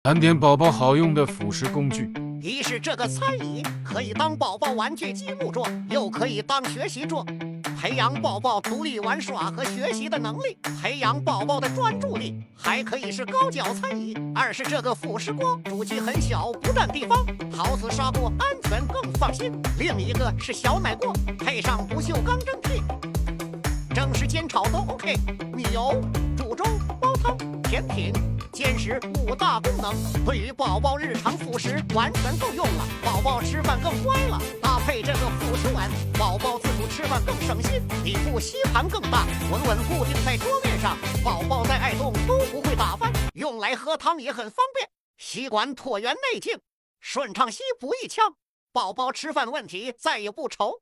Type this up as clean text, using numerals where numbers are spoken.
盘点宝宝好用的辅食工具。一是这个餐椅可以当宝宝玩具积木桌，又可以当学习桌，培养宝宝独立玩耍和学习的能力，培养宝宝的专注力。还可以是高脚餐椅。二是这个辅食锅，主机很小，不占地方，陶瓷砂锅安全更放心。另一个是小奶锅，配上不锈钢蒸屉，蒸食煎炒都 OK。米油、煮粥、煲汤、甜品、兼食5大功能，对于宝宝日常辅食完全够用了。宝宝吃饭更乖了，搭配这个辅食碗，宝宝自主吃饭更省心。底部吸盘更大，稳稳固定在桌面上，宝宝再爱动都不会打翻。用来喝汤也很方便，吸管椭圆内径，顺畅吸补一枪，宝宝吃饭问题再也不愁。